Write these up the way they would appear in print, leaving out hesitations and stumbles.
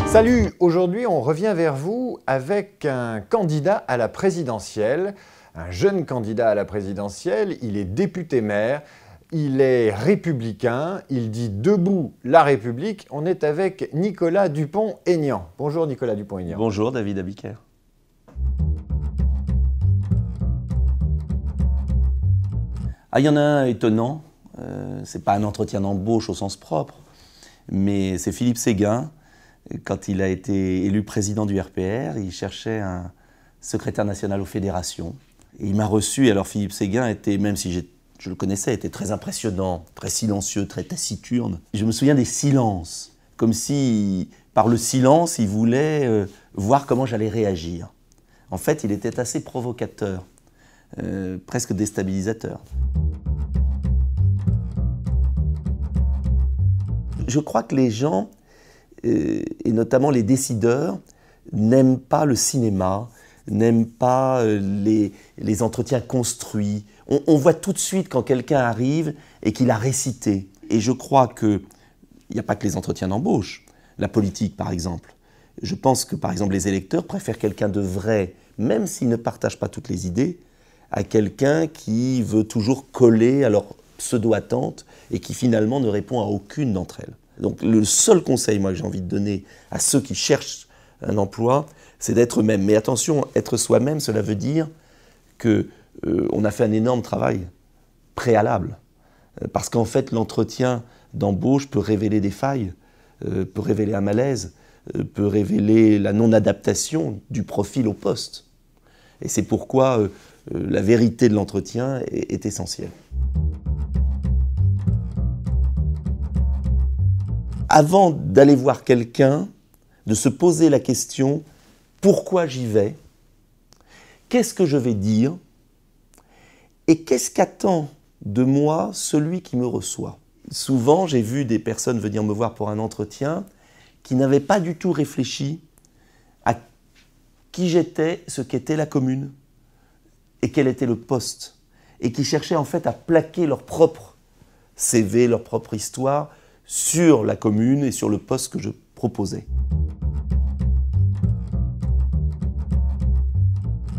Salut, aujourd'hui on revient vers vous avec un candidat à la présidentielle, un jeune candidat à la présidentielle, il est député-maire, il est républicain, il dit debout la République. On est avec Nicolas Dupont-Aignan. Bonjour Nicolas Dupont-Aignan. Bonjour David Abiker. Il y en a un étonnant, c'est pas un entretien d'embauche au sens propre, mais c'est Philippe Séguin. Quand il a été élu président du RPR, il cherchait un secrétaire national aux fédérations. Et il m'a reçu, alors Philippe Séguin était, même si je le connaissais, était très impressionnant, très silencieux, très taciturne. Je me souviens des silences, comme si, par le silence, il voulait voir comment j'allais réagir. En fait, il était assez provocateur, presque déstabilisateur. Je crois que les gens, et notamment les décideurs, n'aiment pas le cinéma, n'aiment pas les entretiens construits. On voit tout de suite quand quelqu'un arrive et qu'il a récité. Et je crois qu'il n'y a pas que les entretiens d'embauche. La politique, par exemple. Je pense que, par exemple, les électeurs préfèrent quelqu'un de vrai, même s'ils ne partagent pas toutes les idées, à quelqu'un qui veut toujours coller à leur pseudo-attente et qui finalement ne répond à aucune d'entre elles. Donc le seul conseil, moi, que j'ai envie de donner à ceux qui cherchent un emploi, c'est d'être eux-mêmes. Mais attention, être soi-même, cela veut dire qu'on a fait un énorme travail préalable. Parce qu'en fait, l'entretien d'embauche peut révéler des failles, peut révéler un malaise, peut révéler la non-adaptation du profil au poste. Et c'est pourquoi la vérité de l'entretien est essentielle. Avant d'aller voir quelqu'un, de se poser la question « Pourquoi j'y vais ? Qu'est-ce que je vais dire ? Et qu'est-ce qu'attend de moi celui qui me reçoit ?» Souvent, j'ai vu des personnes venir me voir pour un entretien qui n'avaient pas du tout réfléchi à qui j'étais, ce qu'était la commune et quel était le poste, et qui cherchaient en fait à plaquer leur propre CV, leur propre histoire sur la commune et sur le poste que je proposais.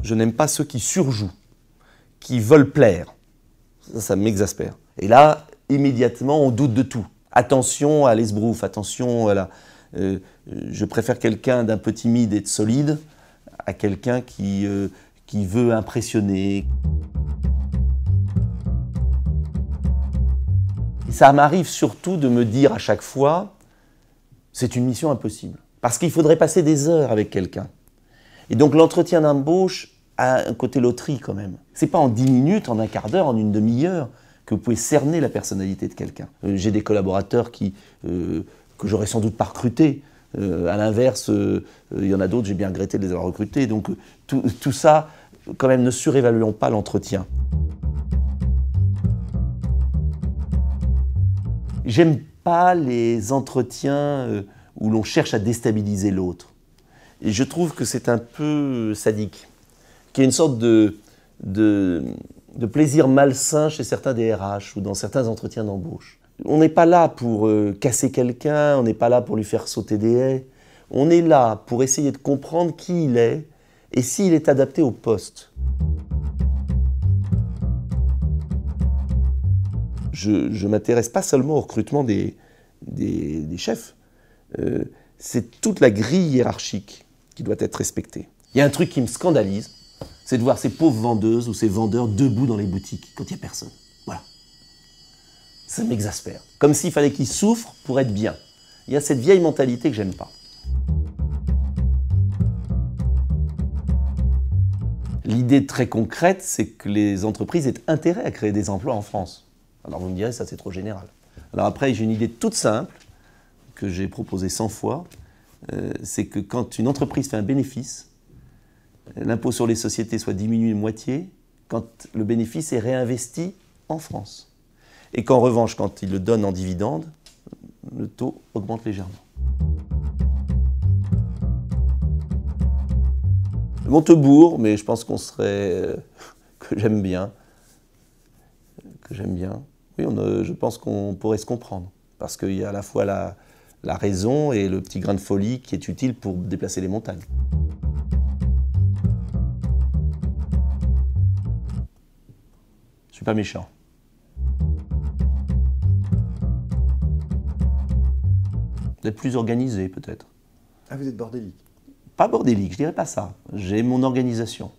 Je n'aime pas ceux qui surjouent, qui veulent plaire. Ça m'exaspère. Et là, immédiatement, on doute de tout. Attention à l'esbrouf, attention à la... je préfère quelqu'un d'un peu timide et de solide à quelqu'un qui veut impressionner. Ça m'arrive surtout de me dire à chaque fois, c'est une mission impossible. Parce qu'il faudrait passer des heures avec quelqu'un. Et donc l'entretien d'embauche a un côté loterie quand même. C'est pas en 10 minutes, en un quart d'heure, en une demi-heure que vous pouvez cerner la personnalité de quelqu'un. J'ai des collaborateurs que j'aurais sans doute pas recrutés. À l'inverse, il y en a d'autres, j'ai bien regretté de les avoir recrutés. Donc tout ça, quand même, ne surévaluons pas l'entretien. J'aime pas les entretiens où l'on cherche à déstabiliser l'autre. Et je trouve que c'est un peu sadique, qu'il y a une sorte de plaisir malsain chez certains DRH ou dans certains entretiens d'embauche. On n'est pas là pour casser quelqu'un, on n'est pas là pour lui faire sauter des haies. On est là pour essayer de comprendre qui il est et s'il est adapté au poste. Je ne m'intéresse pas seulement au recrutement des chefs. C'est toute la grille hiérarchique qui doit être respectée. Il y a un truc qui me scandalise, c'est de voir ces pauvres vendeuses ou ces vendeurs debout dans les boutiques quand il n'y a personne. Voilà. Ça m'exaspère. Comme s'il fallait qu'ils souffrent pour être bien. Il y a cette vieille mentalité que j'aime pas. L'idée très concrète, c'est que les entreprises aient intérêt à créer des emplois en France. Alors vous me direz, ça c'est trop général. Alors après, j'ai une idée toute simple, que j'ai proposée 100 fois, c'est que quand une entreprise fait un bénéfice, l'impôt sur les sociétés soit diminué de moitié quand le bénéfice est réinvesti en France. Et qu'en revanche, quand il le donne en dividende, le taux augmente légèrement. Montebourg, mais je pense qu'on serait... que j'aime bien. Oui, je pense qu'on pourrait se comprendre. Parce qu'il y a à la fois la raison et le petit grain de folie qui est utile pour déplacer les montagnes. Je ne suis pas méchant. Vous êtes plus organisé peut-être. Ah, vous êtes bordélique? Pas bordélique, je dirais pas ça. J'ai mon organisation.